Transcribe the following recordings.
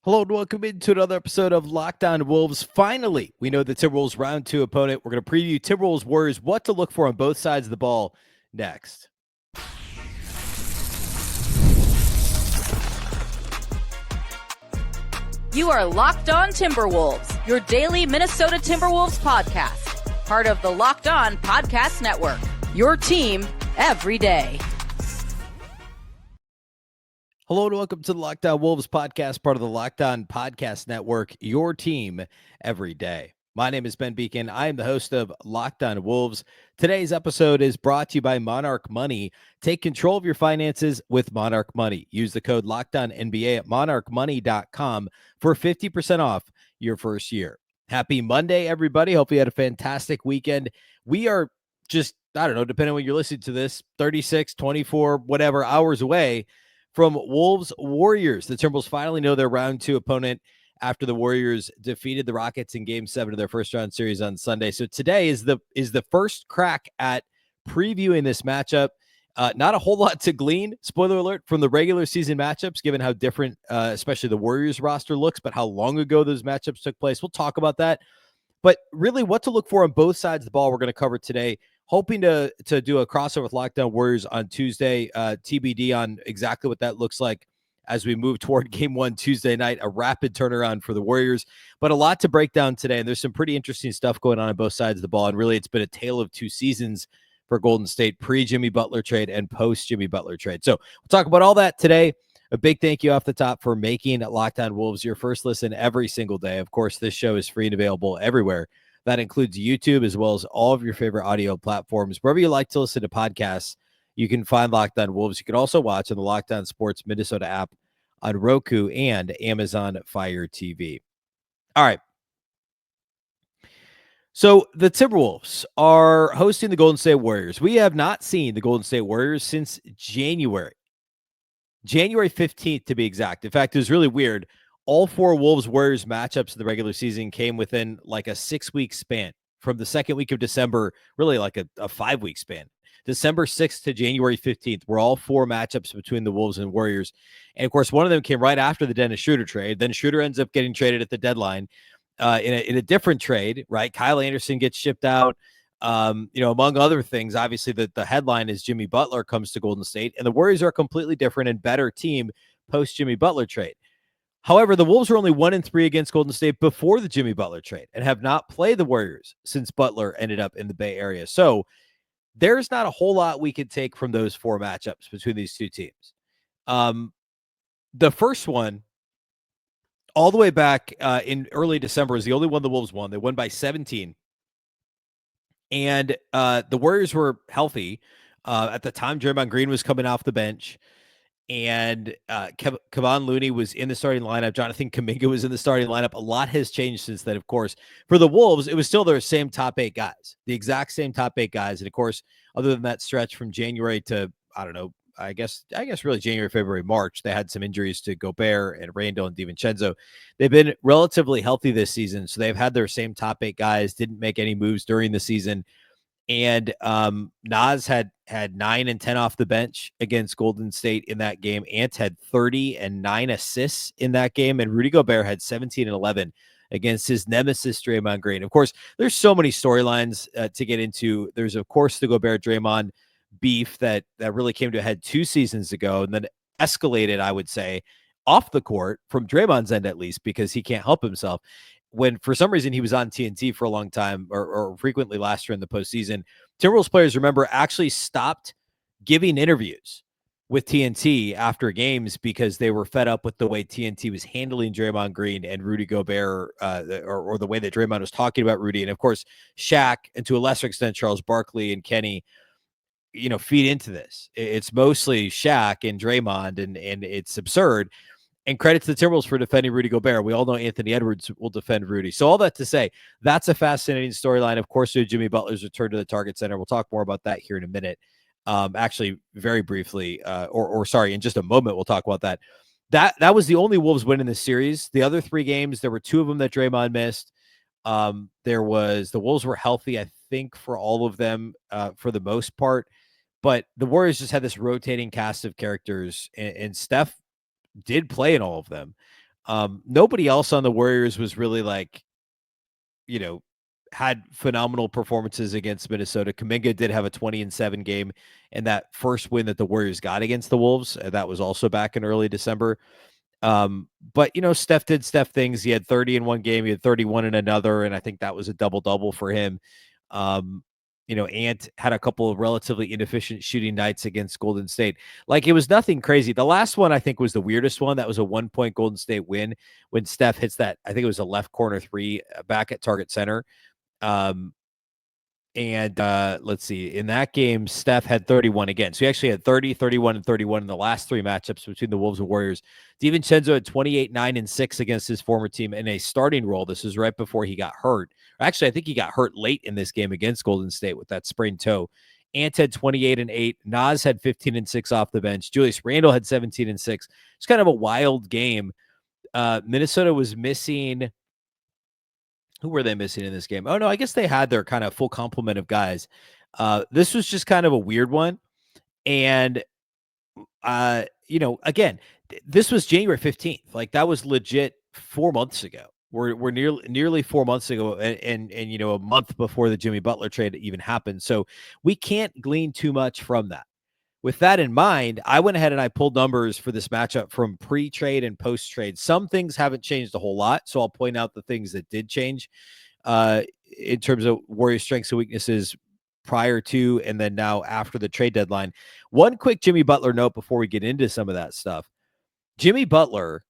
Hello and welcome into another episode of Locked On Wolves. Finally, we know the Timberwolves round 2 opponent. We're going to preview Timberwolves Warriors, what to look for on both sides of the ball next. You are Locked On Timberwolves, your daily Minnesota Timberwolves podcast, part of the Locked On Podcast Network, your team every day. Hello and welcome to the Locked On Wolves podcast, part of the Locked On Podcast Network, your team every day. My name is Ben Beecken. I am the host of Locked On Wolves. Today's episode is brought to you by Monarch Money. Take control of your finances with Monarch Money. Use the code LOCKEDONNBA at monarchmoney.com for 50% off your first year. Happy Monday, everybody. Hope you had a fantastic weekend. We are just, I don't know, depending on when you're listening to this, 36, 24, whatever hours away from Wolves Warriors. The Timberwolves finally know their round 2 opponent after the Warriors defeated the Rockets in Game 7 of their first round series on Sunday. So today is the first crack at previewing this matchup. Not a whole lot to glean, spoiler alert, from the regular season matchups, given how different, especially the Warriors roster looks, but how long ago those matchups took place. We'll talk about that. But really what to look for on both sides of the ball we're going to cover today. Hoping to do a crossover with Locked On Warriors on Tuesday, TBD on exactly what that looks like as we move toward Game 1 Tuesday night, a rapid turnaround for the Warriors, but a lot to break down today. And there's some pretty interesting stuff going on both sides of the ball. And really, it's been a tale of two seasons for Golden State, pre-Jimmy Butler trade and post-Jimmy Butler trade. So we'll talk about all that today. A big thank you off the top for making Locked On Wolves your first listen every single day. Of course, this show is free and available everywhere. That includes YouTube as well as all of your favorite audio platforms. Wherever you like to listen to podcasts, you can find Locked On Wolves. You can also watch on the Locked On Sports Minnesota app on Roku and Amazon Fire TV. All right. So the Timberwolves are hosting the Golden State Warriors. We have not seen the Golden State Warriors since January 15th to be exact. In fact, it was really weird. All four Wolves-Warriors matchups in the regular season came within like a 6-week span from the second week of December, really like a 5-week span. December 6th to January 15th were all four matchups between the Wolves and Warriors. And, of course, one of them came right after the Dennis Schroeder trade. Then Schroeder ends up getting traded at the deadline in a different trade, right? Kyle Anderson gets shipped out. Among other things, obviously the headline is Jimmy Butler comes to Golden State, and the Warriors are a completely different and better team post-Jimmy Butler trade. However, the Wolves were only 1-3 against Golden State before the Jimmy Butler trade and have not played the Warriors since Butler ended up in the Bay Area. So there's not a whole lot we could take from those four matchups between these two teams. The first one, all the way back in early December, is the only one the Wolves won. They won by 17. And the Warriors were healthy. At the time, Draymond Green was coming off the bench. And Kevon Looney was in the starting lineup. Jonathan Kuminga was in the starting lineup. A lot has changed since then, of course. For the Wolves, it was still their same top 8 guys, the exact same top 8 guys. And, of course, other than that stretch from January to, I don't know, I guess really January, February, March, they had some injuries to Gobert and Randle and DiVincenzo. They've been relatively healthy this season, so they've had their same top 8 guys, didn't make any moves during the season. And Naz had 9 and 10 off the bench against Golden State in that game. Ant had 30 and 9 assists in that game. And Rudy Gobert had 17 and 11 against his nemesis, Draymond Green. Of course, there's so many storylines to get into. There's, of course, the Gobert-Draymond beef that really came to a head 2 seasons ago and then escalated, I would say, off the court from Draymond's end, at least, because he can't help himself. When for some reason he was on TNT for a long time or frequently last year in the postseason, Timberwolves players, remember, actually stopped giving interviews with TNT after games because they were fed up with the way TNT was handling Draymond Green and Rudy Gobert, or the way that Draymond was talking about Rudy. And, of course, Shaq, and to a lesser extent, Charles Barkley and Kenny, feed into this. It's mostly Shaq and Draymond, and it's absurd. And credit to the Timberwolves for defending Rudy Gobert. We all know Anthony Edwards will defend Rudy. So all that to say, that's a fascinating storyline. Of course, Jimmy Butler's return to the Target Center. We'll talk more about that here in a minute. Actually, very briefly, in just a moment, we'll talk about that. That was the only Wolves win in the series. The other 3 games, there were 2 of them that Draymond missed. The Wolves were healthy, I think, for all of them for the most part. But the Warriors just had this rotating cast of characters, and Steph did play in all of them. Nobody else on the Warriors was really like, had phenomenal performances against Minnesota. Kuminga did have a 20-7 game, and that first win that the Warriors got against the Wolves, that was also back in early December. But Steph did Steph things. He had 30 in one game, he had 31 in another, and I think that was a double-double for him. Ant had a couple of relatively inefficient shooting nights against Golden State. Like, it was nothing crazy. The last one I think was the weirdest one. That was a 1-point Golden State win when Steph hits that, I think it was a left corner three back at Target Center. Let's see, in that game, Steph had 31 again. So he actually had 30, 31, and 31 in the last three matchups between the Wolves and Warriors. DiVincenzo had 28, 9, and 6 against his former team in a starting role. This was right before he got hurt. Actually, I think he got hurt late in this game against Golden State with that sprained toe. Ant had 28 and 8. Naz had 15 and 6 off the bench. Julius Randle had 17 and 6. It's kind of a wild game. Minnesota was missing. Who were they missing in this game? Oh, no, I guess they had their kind of full complement of guys. This was just kind of a weird one. And, again, this was January 15th. Like, that was legit 4 months ago. We're nearly 4 months ago and a month before the Jimmy Butler trade even happened. So we can't glean too much from that. With that in mind, I went ahead and I pulled numbers for this matchup from pre-trade and post-trade. Some things haven't changed a whole lot, so I'll point out the things that did change in terms of Warriors' strengths and weaknesses prior to and then now after the trade deadline. One quick Jimmy Butler note before we get into some of that stuff. Jimmy Butler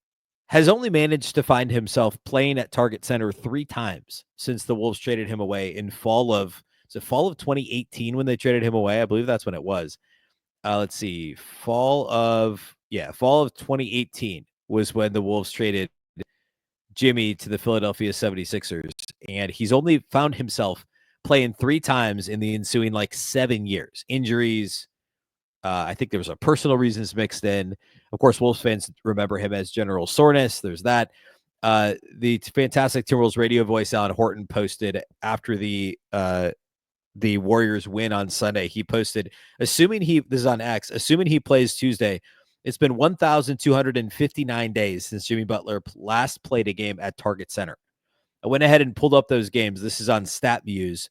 has only managed to find himself playing at Target Center 3 times since the Wolves traded him away in fall of 2018 when they traded him away. I believe that's when it was. Let's see. Fall of 2018 was when the Wolves traded Jimmy to the Philadelphia 76ers. And he's only found himself playing 3 times in the ensuing 7 years. Injuries. I think there was a personal reasons mixed in. Of course, Wolves fans remember him as General Soreness. There's that. The fantastic Timberwolves radio voice, Alan Horton, posted after the Warriors win on Sunday. He posted, this is on X, assuming he plays Tuesday, it's been 1,259 days since Jimmy Butler last played a game at Target Center. I went ahead and pulled up those games. This is on StatMuse.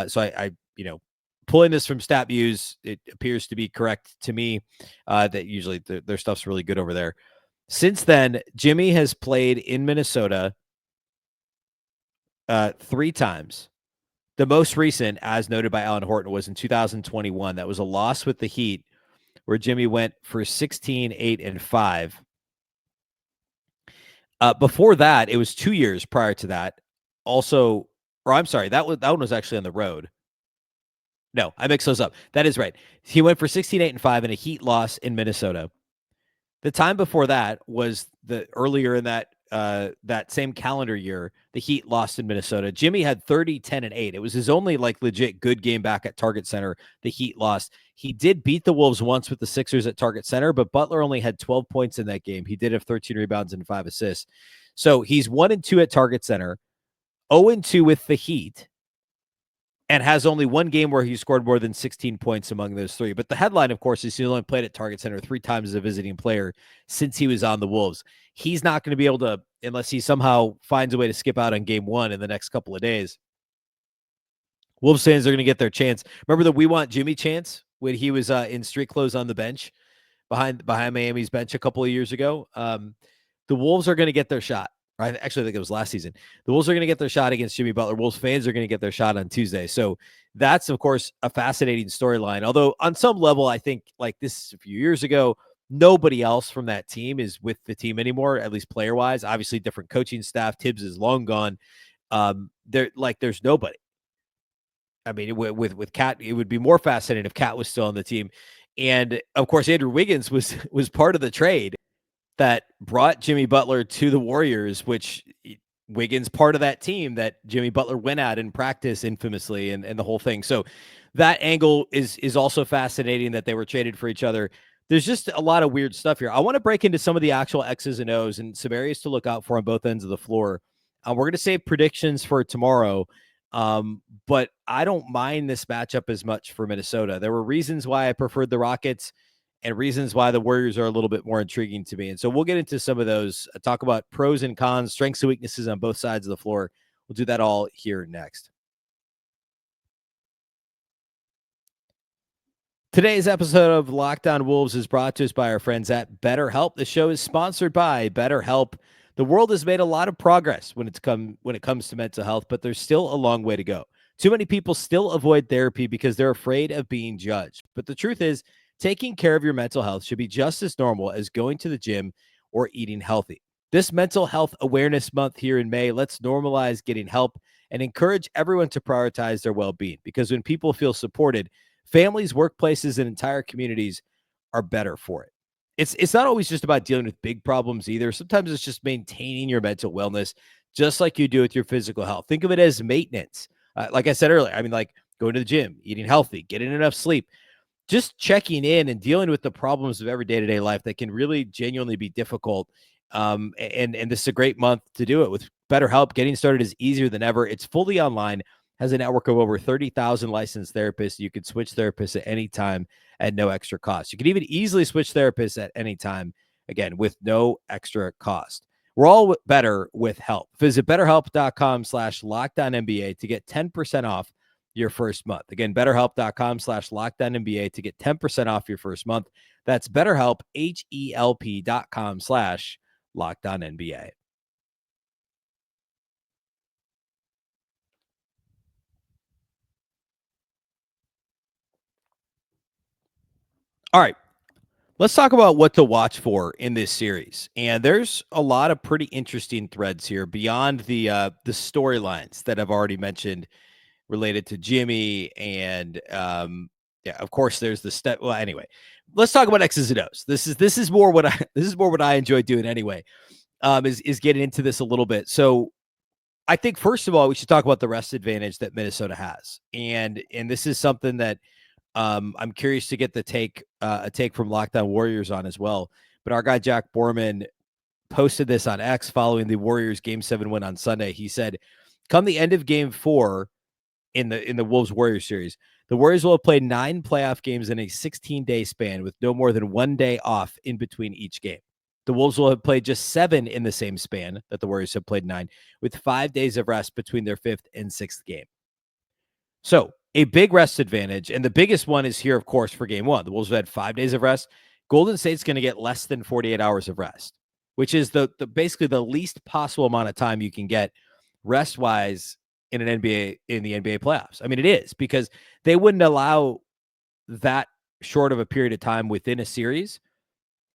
So I pulling this from StatMuse, it appears to be correct to me that usually their stuff's really good over there. Since then, Jimmy has played in Minnesota 3 times. The most recent, as noted by Alan Horton, was in 2021. That was a loss with the Heat, where Jimmy went for 16, 8, and 5. Before that, it was 2 years prior to that. Also, or I'm sorry, that one was actually on the road. No, I mixed those up. That is right. He went for 16, 8, and 5 in a Heat loss in Minnesota. The time before that was earlier in that same calendar year, the Heat lost in Minnesota. Jimmy had 30, 10, and 8. It was his only legit good game back at Target Center. The Heat lost. He did beat the Wolves once with the Sixers at Target Center, but Butler only had 12 points in that game. He did have 13 rebounds and 5 assists. So he's 1-2 at Target Center, 0-2 with the Heat, and has only one game where he scored more than 16 points among those 3. But the headline, of course, is he only played at Target Center 3 times as a visiting player since he was on the Wolves. He's not going to be able to, unless he somehow finds a way to skip out on game 1 in the next couple of days. Wolves fans are going to get their chance. Remember the We Want Jimmy chance when he was in street clothes on the bench behind Miami's bench a couple of years ago? The Wolves are going to get their shot. I actually think it was last season. The Wolves are going to get their shot against Jimmy Butler. Wolves fans are going to get their shot on Tuesday. So that's, of course, a fascinating storyline. Although on some level, I think this is a few years ago, nobody else from that team is with the team anymore, at least player-wise. Obviously, different coaching staff. Tibbs is long gone. There's nobody. I mean, with Cat, it would be more fascinating if Cat was still on the team. And, of course, Andrew Wiggins was part of the trade that brought Jimmy Butler to the Warriors, which Wiggins part of that team that Jimmy Butler went at in practice infamously and the whole thing. So that angle is also fascinating that they were traded for each other. There's just a lot of weird stuff here. I want to break into some of the actual X's and O's and some areas to look out for on both ends of the floor. We're going to save predictions for tomorrow. But I don't mind this matchup as much for Minnesota. There were reasons why I preferred the Rockets and reasons why the Warriors are a little bit more intriguing to me. And so we'll get into some of those, talk about pros and cons, strengths and weaknesses on both sides of the floor. We'll do that all here next. Today's episode of Locked On Wolves is brought to us by our friends at Betterhelp. The show is sponsored by Betterhelp. The world has made a lot of progress when it comes to mental health, but there's still a long way to go. Too many people still avoid therapy because they're afraid of being judged. But the truth is, taking care of your mental health should be just as normal as going to the gym or eating healthy. This Mental Health Awareness Month here in May, let's normalize getting help and encourage everyone to prioritize their well-being, because when people feel supported, families, workplaces, and entire communities are better for it. It's not always just about dealing with big problems either. Sometimes it's just maintaining your mental wellness, just like you do with your physical health. Think of it as maintenance. Like I said earlier, I mean, like going to the gym, eating healthy, getting enough sleep, just checking in and dealing with the problems of every day-to-day life that can really genuinely be difficult. And this is a great month to do it with BetterHelp. Getting started is easier than ever. It's fully online, has a network of over 30,000 licensed therapists. You can switch therapists at any time at no extra cost. You can even easily switch therapists at any time, again, with no extra cost. We're all better with help. Visit betterhelp.com/lockdownnba to get 10% off your first month. Again, betterhelp.com/lockdownnba to get 10% off your first month. That's BetterHelp, HELP.com/lockdownnba. All right, let's talk about what to watch for in this series. And there's a lot of pretty interesting threads here beyond the storylines that I've already mentioned related to Jimmy and yeah, of course there's the step. Well, anyway, let's talk about X's and O's. This is more what I enjoy doing anyway. Is getting into this a little bit. So I think first of all we should talk about the rest advantage that Minnesota has, and this is something that I'm curious to get a take from Locked On Warriors on as well. But our guy Jack Borman posted this on X following the Warriors Game 7 win on Sunday. He said, "Come the end of Game 4 in the Wolves Warriors series, the Warriors will have played 9 playoff games in a 16-day span with no more than 1 day off in between each game. The Wolves will have played just 7 in the same span that the Warriors have played 9, with 5 days of rest between their 5th and 6th game." So a big rest advantage, and the biggest one is here, of course, for Game 1. The Wolves have had 5 days of rest. Golden State's going to get less than 48 hours of rest, which is the basically the least possible amount of time you can get rest-wise in the NBA playoffs. I mean, it is, because they wouldn't allow that short of a period of time within a series.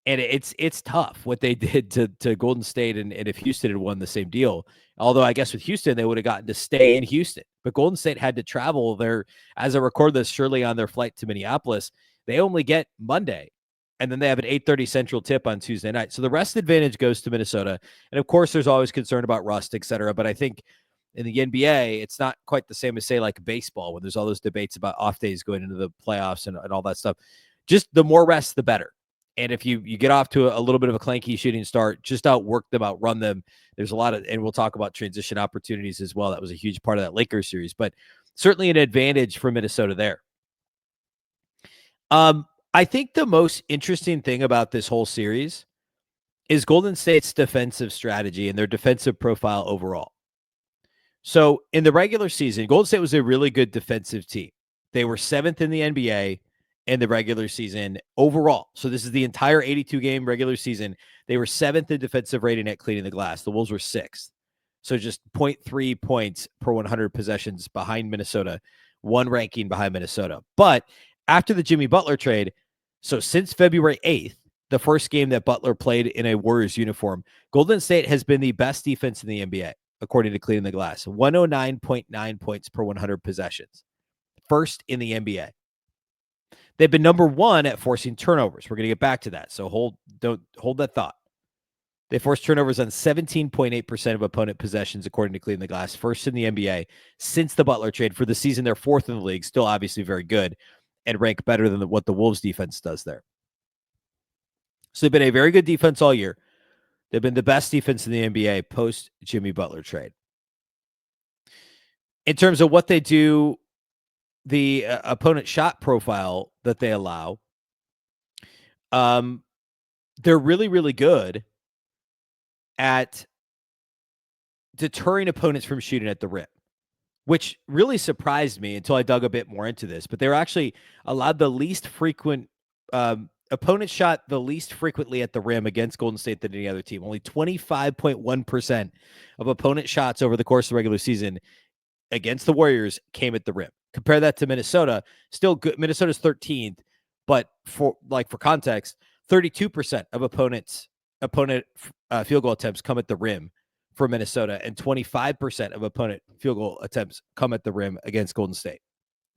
And it's tough what they did to Golden State, and if Houston had won the same deal. Although I guess with Houston, they would have gotten to stay in Houston. But Golden State had to travel there, as I record this, surely on their flight to Minneapolis. They only get Monday, and then they have an 8:30 Central tip on Tuesday night. So the rest advantage goes to Minnesota. And of course, there's always concern about rust, et cetera. But I think in the NBA, it's not quite the same as, say, like baseball, when there's all those debates about off days going into the playoffs and all that stuff. Just the more rest, the better. And if you get off to a little bit of a clanky shooting start, just outwork them, outrun them. There's a lot of, and we'll talk about transition opportunities as well. That was a huge part of that Lakers series, but certainly an advantage for Minnesota there. I think the most interesting thing about this whole series is Golden State's defensive strategy and their defensive profile overall. So in the regular season, Golden State was a really good defensive team. They were 7th in the NBA in the regular season overall. So this is the entire 82-game regular season. They were 7th in defensive rating at cleaning the glass. The Wolves were 6th. So just 0.3 points per 100 possessions behind Minnesota, 1 ranking behind Minnesota. But after the Jimmy Butler trade, so since February 8th, the first game that Butler played in a Warriors uniform, Golden State has been the best defense in the NBA, according to Cleaning the Glass. 109.9 points per 100 possessions. First in the NBA. They've been number 1 at forcing turnovers. We're going to get back to that. So hold that thought. They forced turnovers on 17.8% of opponent possessions, according to Cleaning the Glass. First in the NBA since the Butler trade. For the season, they're 4th in the league. Still obviously very good and rank better than what the Wolves defense does there. So they've been a very good defense all year. They've been the best defense in the NBA post Jimmy Butler trade. In terms of what they do, the opponent shot profile that they allow, they're really, really good at deterring opponents from shooting at the rim, which really surprised me until I dug a bit more into this. But they were actually allowed the least frequent opponent shot the least frequently at the rim against Golden State than any other team. Only 25.1% of opponent shots over the course of the regular season against the Warriors came at the rim. Compare that to Minnesota, still good. Minnesota's 13th, but for context, 32% of opponent field goal attempts come at the rim for Minnesota, and 25% of opponent field goal attempts come at the rim against Golden State.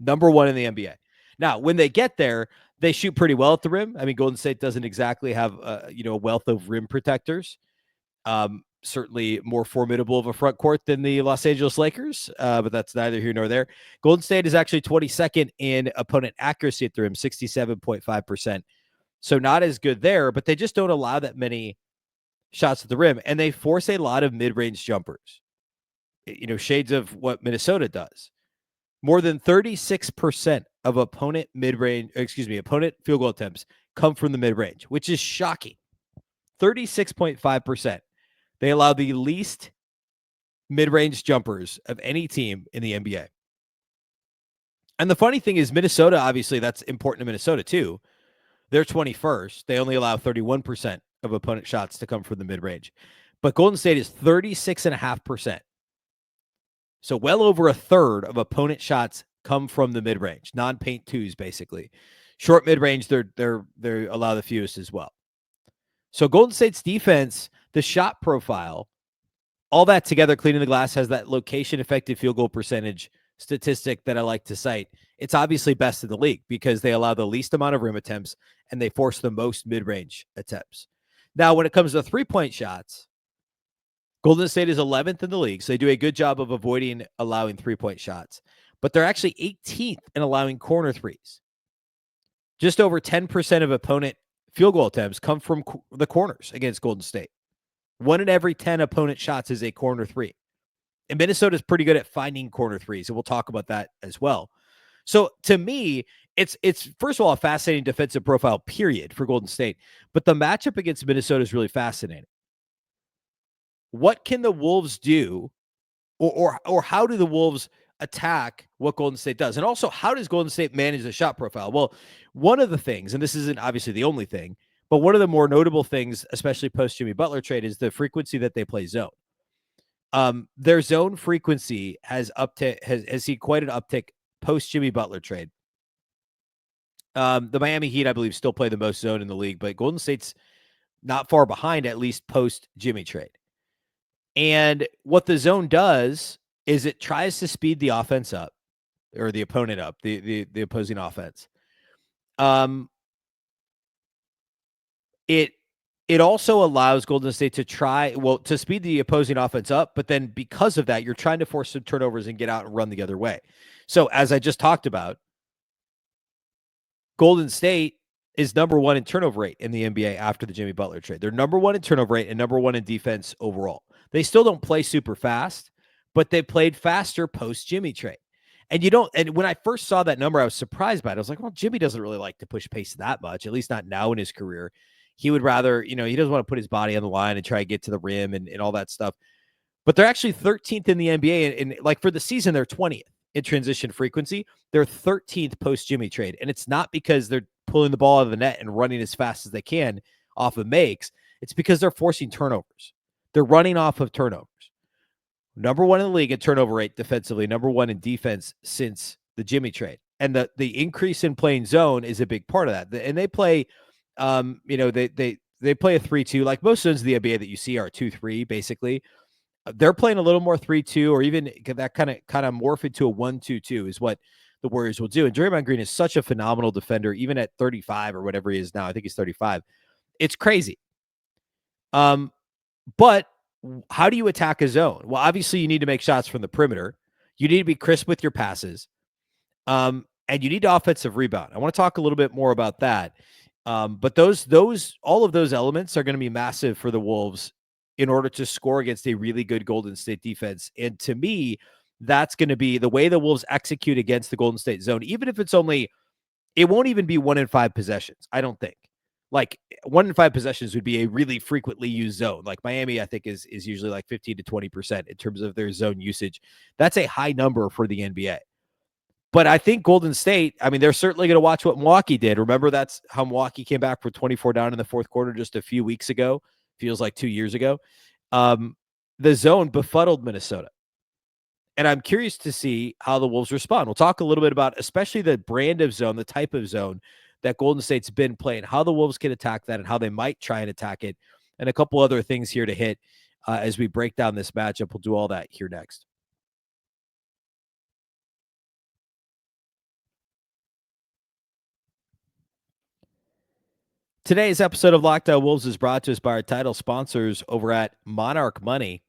Number one in the NBA. Now, when they get there, they shoot pretty well at the rim. I mean, Golden State doesn't exactly have a wealth of rim protectors. Certainly more formidable of a front court than the Los Angeles Lakers, but that's neither here nor there. Golden State is actually 22nd in opponent accuracy at the rim, 67.5%. So not as good there, but they just don't allow that many shots at the rim, and they force a lot of mid-range jumpers. Shades of what Minnesota does. More than 36% of opponent field goal attempts come from the mid-range, which is shocking. 36.5%. They allow the least mid-range jumpers of any team in the NBA. And the funny thing is, Minnesota, obviously, that's important to Minnesota too. They're 21st. They only allow 31% of opponent shots to come from the mid-range. But Golden State is 36.5%. So well over a third of opponent shots come from the mid-range, non-paint twos, basically. Short mid-range, they allow the fewest as well. So Golden State's defense, the shot profile, all that together, cleaning the glass, has that location-effective field goal percentage statistic that I like to cite. It's obviously best in the league because they allow the least amount of rim attempts and they force the most mid-range attempts. Now, when it comes to three-point shots, Golden State is 11th in the league, so they do a good job of avoiding allowing three-point shots. But they're actually 18th in allowing corner threes. Just over 10% of opponent field goal attempts come from the corners against Golden State. 1 in every 10 opponent shots is a corner three. And Minnesota is pretty good at finding corner threes, and we'll talk about that as well. So to me, it's first of all a fascinating defensive profile, period, for Golden State. But the matchup against Minnesota is really fascinating. What can the Wolves do, or how do the Wolves attack what Golden State does? And also, how does Golden State manage the shot profile? Well, one of the things, and this isn't obviously the only thing, but one of the more notable things, especially post Jimmy Butler trade, is the frequency that they play zone. Their zone frequency has seen quite an uptick post Jimmy Butler trade. The Miami Heat, I believe, still play the most zone in the league, but Golden State's not far behind, at least post Jimmy trade. And what the zone does is it tries to speed the offense up, or the opponent up, the opposing offense. It also allows Golden State to speed the opposing offense up, but then because of that, you're trying to force some turnovers and get out and run the other way. So as I just talked about, Golden State is number one in turnover rate in the NBA after the Jimmy Butler trade. They're number one in turnover rate and number one in defense overall. They still don't play super fast, but they played faster post Jimmy trade. And when I first saw that number, I was surprised by it. I was like, well, Jimmy doesn't really like to push pace that much, at least not now in his career. He would rather, he doesn't want to put his body on the line and try to get to the rim and all that stuff. But they're actually 13th in the NBA. And like for the season, they're 20th in transition frequency. They're 13th post Jimmy trade. And it's not because they're pulling the ball out of the net and running as fast as they can off of makes. It's because they're forcing turnovers. They're running off of turnovers. Number one in the league in turnover rate defensively, number one in defense since the Jimmy trade. And the increase in playing zone is a big part of that. And they play, they play a 3-2. Like most zones of the NBA that you see are 2-3, basically. They're playing a little more 3-2, or even that kind of morph into a 1-2-2 is what the Warriors will do. And Draymond Green is such a phenomenal defender, even at 35 or whatever he is now. I think he's 35. It's crazy. But how do you attack a zone? Well, obviously you need to make shots from the perimeter. You need to be crisp with your passes. And you need offensive rebound. I want to talk a little bit more about that. But all of those elements are going to be massive for the Wolves in order to score against a really good Golden State defense. And to me, that's going to be the way the Wolves execute against the Golden State zone, even if it won't even be 1 in 5 possessions, I don't think. Like 1 in 5 possessions would be a really frequently used zone. Like Miami, I think is usually like 15 to 20% in terms of their zone usage. That's a high number for the NBA. But I think Golden State, I mean, they're certainly going to watch what Milwaukee did. Remember, that's how Milwaukee came back for 24 down in the fourth quarter just a few weeks ago. Feels like 2 years ago. The zone befuddled Minnesota. And I'm curious to see how the Wolves respond. We'll talk a little bit about especially the brand of zone, the type of zone that Golden State's been playing, how the Wolves can attack that and how they might try and attack it, and a couple other things here to hit as we break down this matchup. We'll do all that here next. Today's episode of Locked On Wolves is brought to us by our title sponsors over at Monarch Money.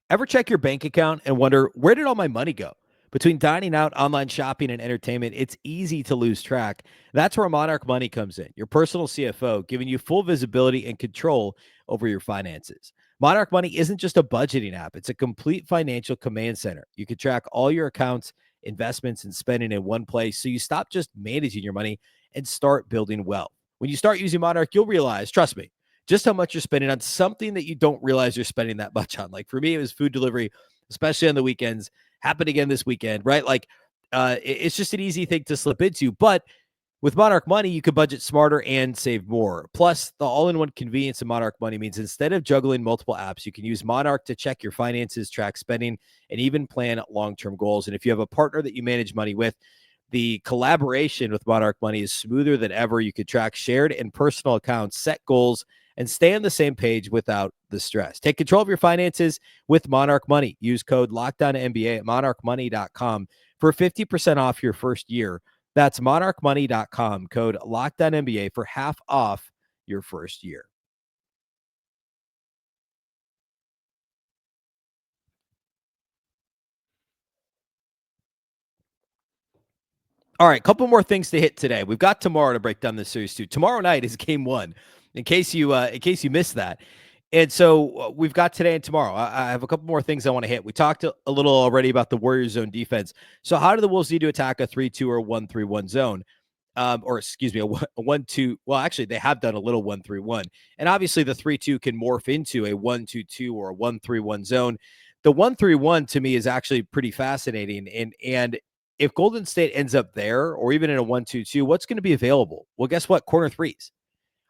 Ever check your bank account and wonder, where did all my money go? Between dining out, online shopping, and entertainment, it's easy to lose track. That's where Monarch Money comes in, your personal CFO, giving you full visibility and control over your finances. Monarch Money isn't just a budgeting app. It's a complete financial command center. You can track all your accounts, investments, and spending in one place, so you stop just managing your money and start building wealth. When you start using Monarch, you'll realize, trust me, just how much you're spending on something that you don't realize you're spending that much on. Like for me, it was food delivery, especially on the weekends. Happened again this weekend, right? Like it's just an easy thing to slip into. But with Monarch Money, you can budget smarter and save more. Plus, the all-in-one convenience of Monarch Money means instead of juggling multiple apps, you can use Monarch to check your finances, track spending, and even plan long-term goals. And if you have a partner that you manage money with, the collaboration with Monarch Money is smoother than ever. You could track shared and personal accounts, set goals, and stay on the same page without the stress. Take control of your finances with Monarch Money. Use code LOCKDOWNNBA at monarchmoney.com for 50% off your first year. That's monarchmoney.com, code LOCKDOWNNBA for half off your first year. All right, couple more things to hit today. We've got tomorrow to break down this series too. Tomorrow night is game one, in case you missed that. And so we've got today and tomorrow. I have a couple more things I want to hit. We talked a little already about the Warriors zone defense. So how do the Wolves need to attack a 3-2 or 1-3-1 zone? Or excuse me, a 1-2. Well, actually, they have done a little 1-3-1. And obviously the 3-2 can morph into a 1-2-2 or a 1-3-1 zone. The 1-3-1 to me is actually pretty fascinating. And if Golden State ends up there or even in a 1-2-2, what's going to be available? Well, guess what? Corner threes.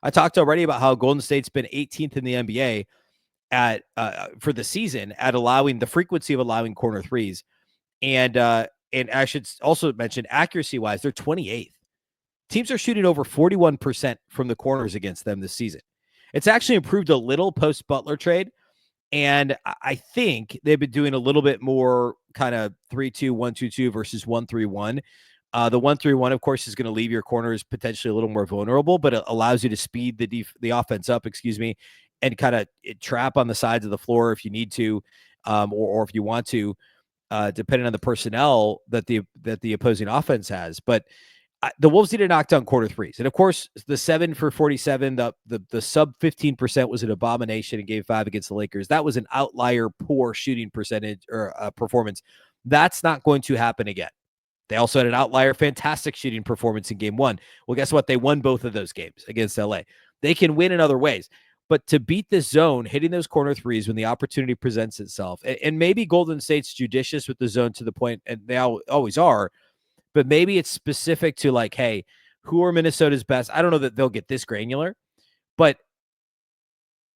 I talked already about how Golden State's been 18th in the NBA at for the season at allowing the frequency of allowing corner threes. And I should also mention accuracy-wise, they're 28th. Teams are shooting over 41% from the corners against them this season. It's actually improved a little post-Butler trade, and I think they've been doing a little bit more kind of 3-2, 1-2-2 versus 1-3-1. The 1-3-1, of course, is going to leave your corners potentially a little more vulnerable, but it allows you to speed the offense up, and kind of trap on the sides of the floor if you need to, or if you want to, depending on the personnel that the opposing offense has. But the Wolves need to knock down corner threes. And of course, the 7 for 47, the sub 15% was an abomination in game 5 against the Lakers. That was an outlier poor shooting percentage or performance. That's not going to happen again. They also had an outlier fantastic shooting performance in game 1. Well, guess what? They won both of those games against LA. They can win in other ways. But to beat this zone, hitting those corner threes when the opportunity presents itself, and maybe Golden State's judicious with the zone to the point, and they always are, but maybe it's specific to like, hey, who are Minnesota's best? I don't know that they'll get this granular, but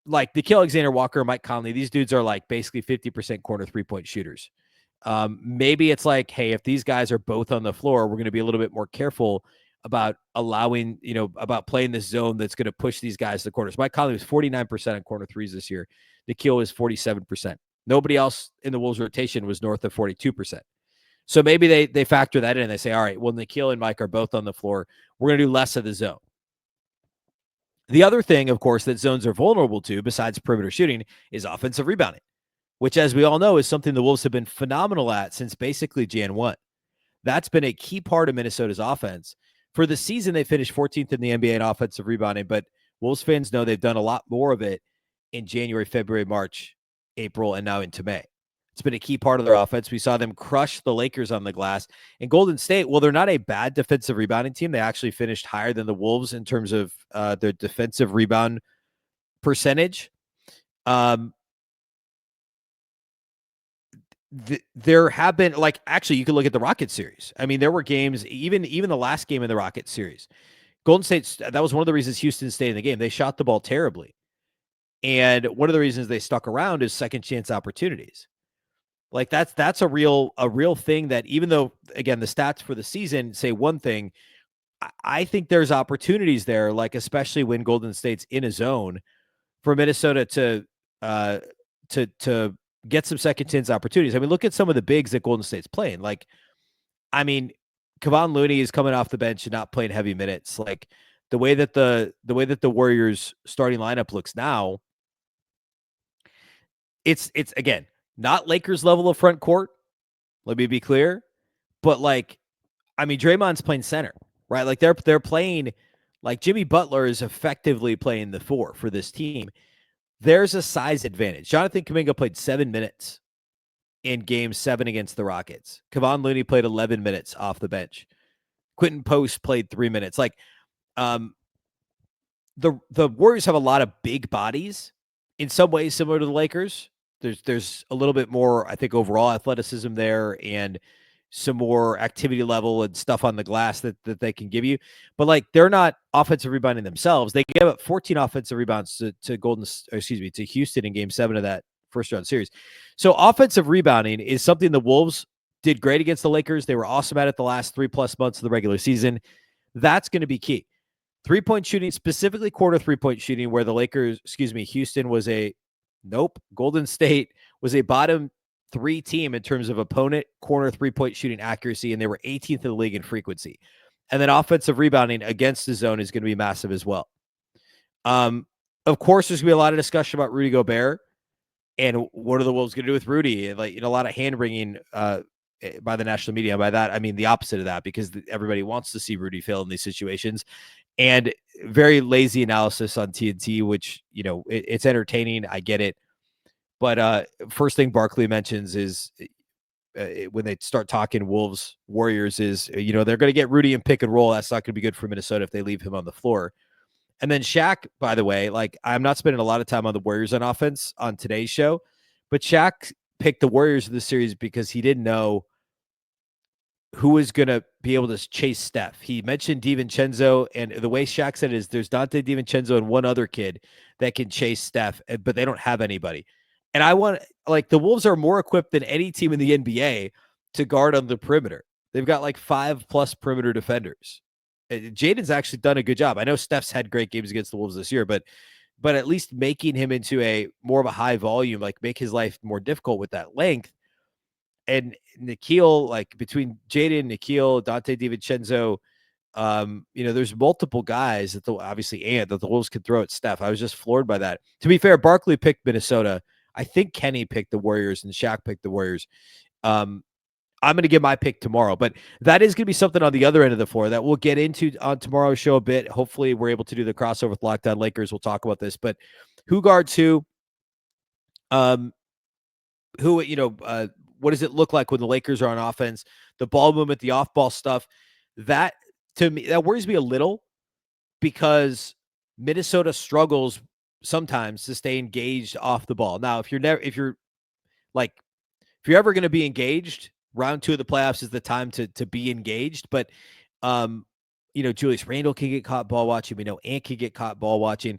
like Nickeil Alexander-Walker, Mike Conley, these dudes are like basically 50% corner three-point shooters. Maybe it's like, hey, if these guys are both on the floor, we're going to be a little bit more careful about allowing, about playing this zone that's going to push these guys to the corners. Mike Conley was 49% on corner threes this year. Nickeil was 47%. Nobody else in the Wolves rotation was north of 42%. So maybe they factor that in and they say, all right, well, Nickeil and Mike are both on the floor. We're going to do less of the zone. The other thing, of course, that zones are vulnerable to, besides perimeter shooting, is offensive rebounding, which, as we all know, is something the Wolves have been phenomenal at since basically Jan 1. That's been a key part of Minnesota's offense. For the season, they finished 14th in the NBA in offensive rebounding, but Wolves fans know they've done a lot more of it in January, February, March, April, and now into May. It's been a key part of their offense. We saw them crush the Lakers on the glass. And Golden State, well, they're not a bad defensive rebounding team. They actually finished higher than the Wolves in terms of their defensive rebound percentage. There have been, like, actually, you could look at the Rocket series. I mean, there were games, even the last game in the Rocket series. Golden State, that was one of the reasons Houston stayed in the game. They shot the ball terribly. And one of the reasons they stuck around is second chance opportunities. Like that's a real thing that, even though, again, the stats for the season say one thing, I think there's opportunities there, like especially when Golden State's in a zone, for Minnesota to get some second chance opportunities. I mean, look at some of the bigs that Golden State's playing. Like, I mean, Kevon Looney is coming off the bench and not playing heavy minutes. Like the way that the Warriors starting lineup looks now, it's again, not Lakers level of front court. Let me be clear. But, like, I mean, Draymond's playing center, right? Like they're playing, like, Jimmy Butler is effectively playing the 4 for this team. There's a size advantage. Jonathan Kuminga played 7 minutes in game 7 against the Rockets. Kevon Looney played 11 minutes off the bench. Quentin Post played 3 minutes. Like, the Warriors have a lot of big bodies, in some ways similar to the Lakers. There's a little bit more, I think, overall athleticism there and some more activity level and stuff on the glass that they can give you. But, like, they're not offensive rebounding themselves. They gave up 14 offensive rebounds to Houston in game 7 of that first round series. So offensive rebounding is something the Wolves did great against the Lakers. They were awesome at it the last 3+ months of the regular season. That's going to be key. 3-point shooting, specifically quarter 3-point shooting, where Houston was Golden State was a bottom 3 team in terms of opponent corner 3-point shooting accuracy, and they were 18th in the league in frequency. And then offensive rebounding against the zone is going to be massive as well. Of course, there's going to be a lot of discussion about Rudy Gobert and what are the Wolves going to do with Rudy? And, like, a lot of hand wringing by the national media. By that, I mean the opposite of that, because everybody wants to see Rudy fail in these situations. And very lazy analysis on TNT, which, it's entertaining. I get it. But first thing Barkley mentions is when they start talking Wolves Warriors is, they're going to get Rudy in pick and roll. That's not going to be good for Minnesota if they leave him on the floor. And then Shaq, by the way, like, I'm not spending a lot of time on the Warriors on offense on today's show, but Shaq picked the Warriors in the series because he didn't know who was going to be able to chase Steph. He mentioned DiVincenzo, and the way Shaq said it is there's Dante DiVincenzo and one other kid that can chase Steph, but they don't have anybody. And the Wolves are more equipped than any team in the NBA to guard on the perimeter. They've got like 5+ perimeter defenders. Jaden's actually done a good job. I know Steph's had great games against the Wolves this year, but at least making him into a more of a high volume, like, make his life more difficult with that length. And Nikhil, like, between Jaden, Nikhil, Dante DiVincenzo, there's multiple guys that the Wolves could throw at Steph. I was just floored by that. To be fair, Barkley picked Minnesota. I think Kenny picked the Warriors and Shaq picked the Warriors. I'm going to give my pick tomorrow, but that is going to be something on the other end of the floor that we'll get into on tomorrow's show a bit. Hopefully we're able to do the crossover with Locked On Lakers. We'll talk about this, but who guards who? What does it look like when the Lakers are on offense? The ball movement, the off-ball stuff. That, to me, that worries me a little, because Minnesota struggles sometimes to stay engaged off the ball. Now, if you're ever going to be engaged, round 2 of the playoffs is the time to be engaged. But, Julius Randle can get caught ball watching. We know Ant can get caught ball watching.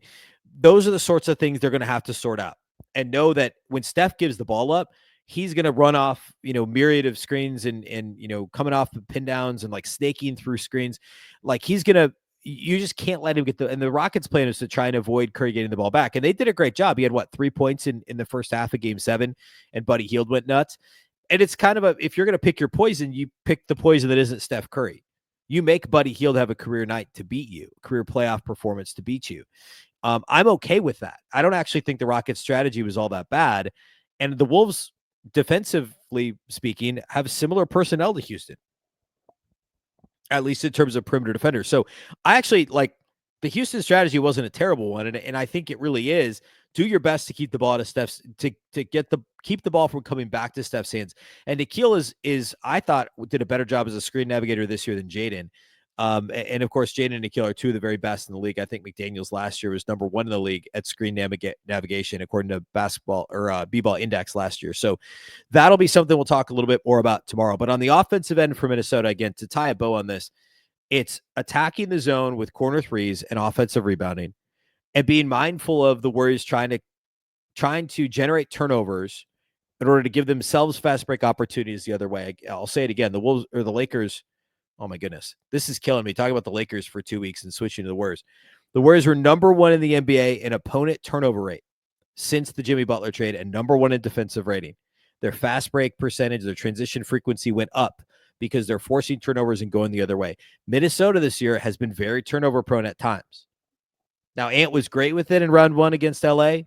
Those are the sorts of things they're going to have to sort out, and know that when Steph gives the ball up, he's going to run off, myriad of screens and coming off the pin downs and, like, snaking through screens. Like, you just can't let him get and the Rockets' plan is to try and avoid Curry getting the ball back. And they did a great job. He had 3 points in the first half of game 7, and Buddy Hield went nuts. And it's kind of if you're going to pick your poison, you pick the poison that isn't Steph Curry. You make Buddy Hield have a career night to beat you, career playoff performance to beat you. I'm okay with that. I don't actually think the Rockets' strategy was all that bad. And the Wolves, defensively speaking, have similar personnel to Houston, at least in terms of perimeter defenders. So I actually the Houston strategy wasn't a terrible one, and I think it really is. Do your best to keep the ball to Steph's to keep the ball from coming back to Steph's hands. And Nikhil is I thought did a better job as a screen navigator this year than Jaden. And of course, Jaden and Nikhil are two of the very best in the league. I think McDaniels last year was number 1 in the league at screen navigation, according to basketball or B-ball index last year. So that'll be something we'll talk a little bit more about tomorrow. But on the offensive end for Minnesota, again, to tie a bow on this, it's attacking the zone with corner threes and offensive rebounding, and being mindful of the Warriors trying to generate turnovers in order to give themselves fast break opportunities the other way. I'll say it again: the Wolves or the Lakers. Oh my goodness, this is killing me. Talking about the Lakers for 2 weeks and switching to the Warriors. The Warriors were number 1 in the NBA in opponent turnover rate since the Jimmy Butler trade, and number 1 in defensive rating. Their fast break percentage, their transition frequency went up because they're forcing turnovers and going the other way. Minnesota this year has been very turnover prone at times. Now, Ant was great with it in round 1 against LA.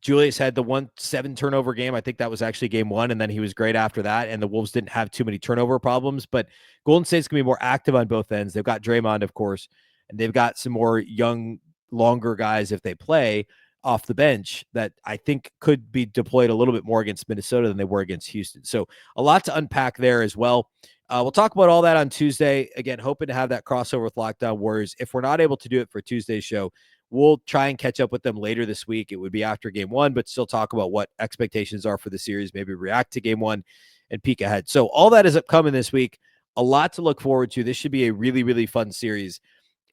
Julius had the 7 turnover game. I think that was actually game 1, and then he was great after that, and the Wolves didn't have too many turnover problems, but Golden State's going to be more active on both ends. They've got Draymond, of course, and they've got some more young, longer guys if they play off the bench that I think could be deployed a little bit more against Minnesota than they were against Houston. So a lot to unpack there as well. We'll talk about all that on Tuesday. Again, hoping to have that crossover with Locked On Warriors. If we're not able to do it for Tuesday's show, we'll try and catch up with them later this week. It would be after game 1, but still talk about what expectations are for the series, maybe react to game 1 and peek ahead. So all that is upcoming this week. A lot to look forward to. This should be a really, really fun series.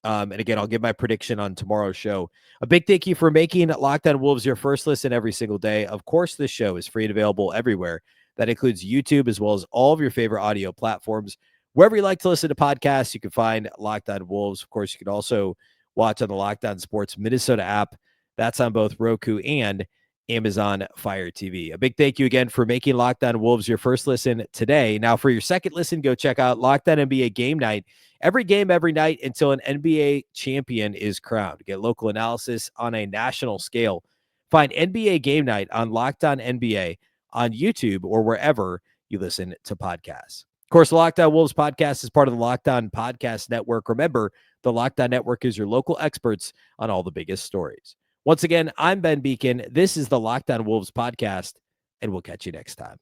And again, I'll give my prediction on tomorrow's show. A big thank you for making Locked On Wolves your first listen every single day. Of course, this show is free and available everywhere. That includes YouTube as well as all of your favorite audio platforms. Wherever you like to listen to podcasts, you can find Locked On Wolves. Of course, you can also watch on the Locked On Sports Minnesota app. That's on both Roku and Amazon Fire TV. A big thank you again for making Locked On Wolves your first listen today. Now, for your second listen, go check out Locked On NBA Game Night. Every game, every night until an NBA champion is crowned. Get local analysis on a national scale. Find NBA Game Night on Locked On NBA on YouTube or wherever you listen to podcasts. Of course, the Locked On Wolves podcast is part of the Locked On Podcast Network. Remember, the Locked On Network is your local experts on all the biggest stories. Once again, I'm Ben Beecken. This is the Locked On Wolves podcast, and we'll catch you next time.